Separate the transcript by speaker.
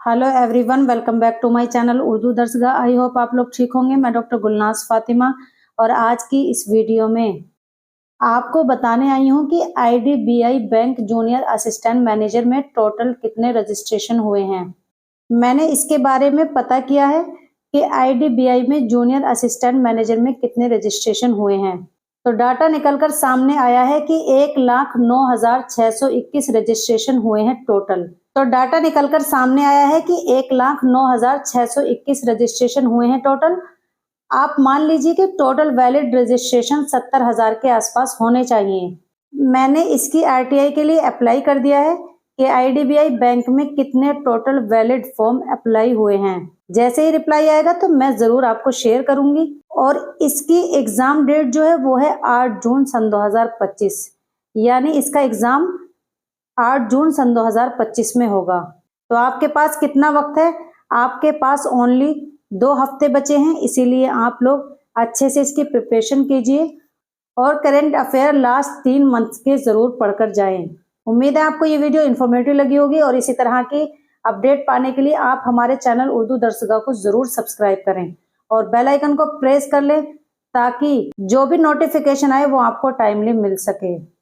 Speaker 1: Hello everyone, welcome back to my channel Urdu Darsgah. I hope आप लोग ठीक होंगे। मैं डॉक्टर गुलनाज फातिमा और आज की इस वीडियो में आपको बताने आई हूं कि IDBI bank junior assistant manager में टोटल कितने रजिस्ट्रेशन हुए हैं। मैंने इसके बारे में पता किया है कि आईडीबीआई में जूनियर असिस्टेंट मैनेजर में कितने रजिस्ट्रेशन हुए हैं। तो डाटा निकलकर सामने आया है कि 1,09,621 रजिस्ट्रेशन हुए हैं टोटल। तो डाटा निकलकर सामने आया है कि 1,09,621 रजिस्ट्रेशन हुए हैं टोटल। आप मान लीजिए कि टोटल वैलिड रजिस्ट्रेशन 70,000 के आसपास होने चाहिए। मैंने इसकी आरटीआई के लिए अप्लाई कर दिया है कि आईडीबीआई बैंक में कितने टोटल वैलिड फॉर्म अप्लाई हुए हैं। जैसे ही रिप्लाई आएगा तो मैं जरूर आपको शेयर करूंगी। और इसकी एग्जाम डेट जो है वो है 8 जून सन 2025, यानी इसका एग्जाम 8 जून सन 2025 में होगा। तो आपके पास कितना वक्त है? आपके पास ओनली 2 हफ्ते बचे हैं, इसीलिए आप लोग अच्छे से इसकी प्रिपरेशन कीजिए और करंट अफेयर लास्ट 3 मंथ्स के जरूर पढ़कर जाएं। उम्मीद है आपको ये वीडियो इन्फॉर्मेटिव लगी होगी और इसी तरह की अपडेट पाने के लिए आप हमारे चैनल उर्दू दर्सगाह को जरूर सब्सक्राइब करें और बेल आइकन को प्रेस कर लें ताकि जो भी नोटिफिकेशन आए वो आपको टाइमली मिल सके।